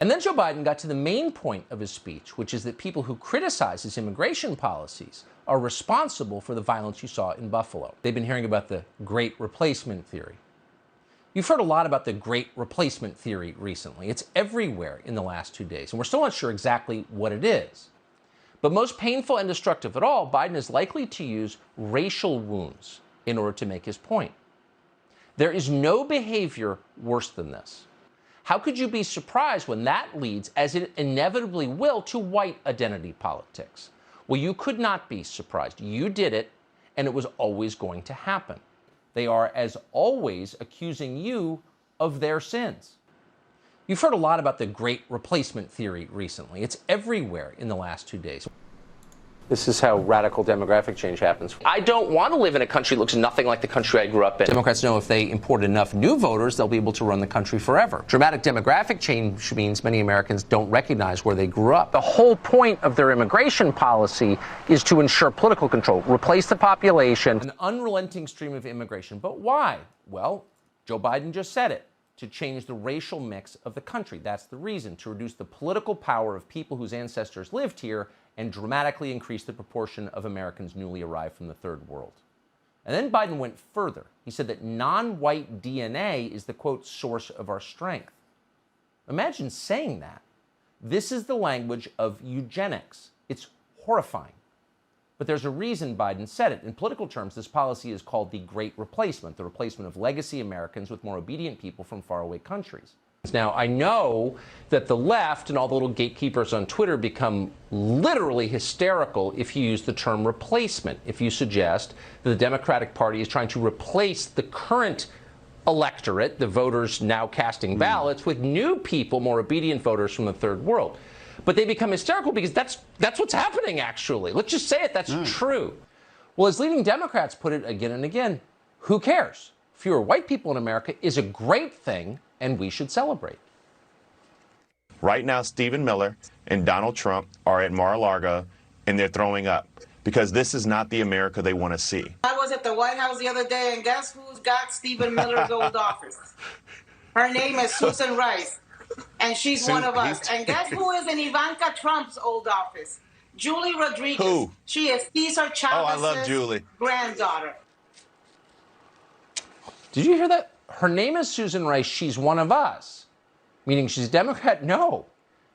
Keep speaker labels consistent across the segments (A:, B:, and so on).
A: And then Joe Biden got to the main point of his speech, which is that people who criticize his immigration policies are responsible for the violence you saw in Buffalo. They've been hearing about the Great Replacement Theory. You've heard a lot about the Great Replacement Theory recently. It's everywhere in the last 2 days, and we're still not sure exactly what it is. But most painful and destructive of all, Biden is likely to use racial wounds in order to make his point. There is no behavior worse than this. How could you be surprised when that leads, as it inevitably will, to white identity politics? Well, you could not be surprised. You did it, and it was always going to happen. They are, as always, accusing you of their sins. You've heard a lot about the Great Replacement Theory recently. It's everywhere in the last 2 days. This is how radical demographic change happens. I don't want to live in a country that looks nothing like the country I grew up in. Democrats know if they import enough new voters, they'll be able to run the country forever. Dramatic demographic change means many Americans don't recognize where they grew up. The whole point of their immigration policy is to ensure political control, replace the population. An unrelenting stream of immigration. But why? Well, Joe Biden just said it. To change the racial mix of the country. That's the reason, to reduce the political power of people whose ancestors lived here and dramatically increase the proportion of Americans newly arrived from the third world. And then Biden went further. He said that non-white DNA is the, quote, source of our strength. Imagine saying that. This is the language of eugenics. It's horrifying. But there's a reason Biden said it. In political terms, this policy is called the Great Replacement, the replacement of legacy Americans with more obedient people from faraway countries. Now, I know that the left and all the little gatekeepers on Twitter become literally hysterical if you use the term replacement, if you suggest that the Democratic Party is trying to replace the current electorate, the voters now casting ballots, with new people, more obedient voters from the third world. But they become hysterical because that's what's happening, actually. Let's just say it, that's true. Well, as leading Democrats put it again and again, who cares? Fewer white people in America is a great thing, and we should celebrate.
B: Right now, Stephen Miller and Donald Trump are at Mar-a-Lago, and they're throwing up because this is not the America they want to see.
C: I was at the White House the other day, and guess who's got Stephen Miller's old office? Her name is Susan Rice. And she's one of us. And guess who is in Ivanka Trump's old office? Julie Rodriguez.
B: Who?
C: She is Cesar Chavez's
B: I love Julie.
C: Granddaughter.
A: Did you hear that? Her name is Susan Rice. She's one of us. Meaning she's a Democrat? No.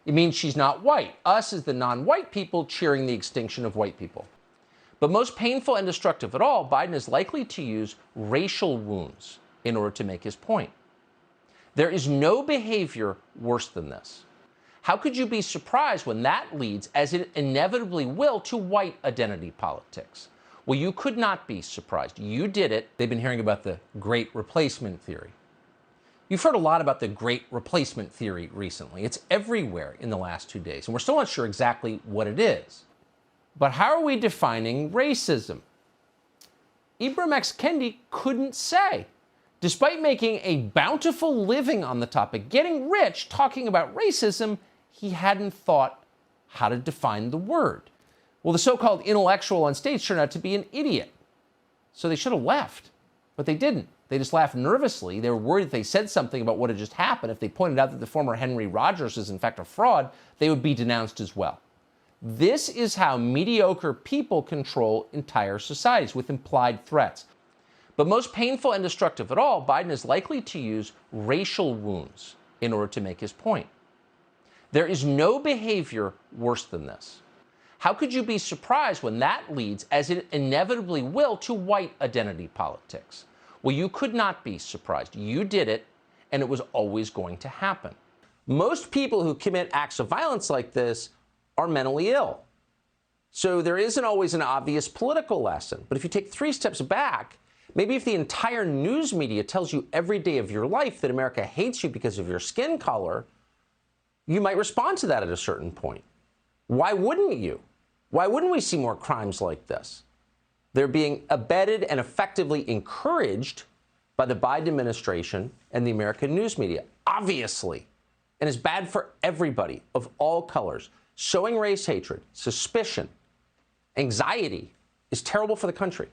A: It means she's not white. Us is the non-white people cheering the extinction of white people. But most painful and destructive of all, Biden is likely to use racial wounds in order to make his point. There is no behavior worse than this. How could you be surprised when that leads, as it inevitably will, to white identity politics? Well, you could not be surprised. You did it. They've been hearing about the Great Replacement Theory. You've heard a lot about the Great Replacement Theory recently. It's everywhere in the last 2 days, and we're still not sure exactly what it is. But how are we defining racism? Ibram X. Kendi couldn't say. Despite making a bountiful living on the topic, getting rich talking about racism, he hadn't thought how to define the word. Well, the so-called intellectual on stage turned out to be an idiot. So they should have left, but they didn't. They just laughed nervously. They were worried if they said something about what had just happened, if they pointed out that the former Henry Rogers is in fact a fraud, they would be denounced as well. This is how mediocre people control entire societies, with implied threats. But most painful and destructive of all, Biden is likely to use racial wounds in order to make his point. There is no behavior worse than this. How could you be surprised when that leads, as it inevitably will, to white identity politics? Well, you could not be surprised. You did it, and it was always going to happen. Most people who commit acts of violence like this are mentally ill. So there isn't always an obvious political lesson. But if you take 3 steps back, maybe if the entire news media tells you every day of your life that America hates you because of your skin color, you might respond to that at a certain point. Why wouldn't you? Why wouldn't we see more crimes like this? They're being abetted and effectively encouraged by the Biden administration and the American news media, obviously, and is bad for everybody of all colors. Sowing race hatred, suspicion, anxiety is terrible for the country.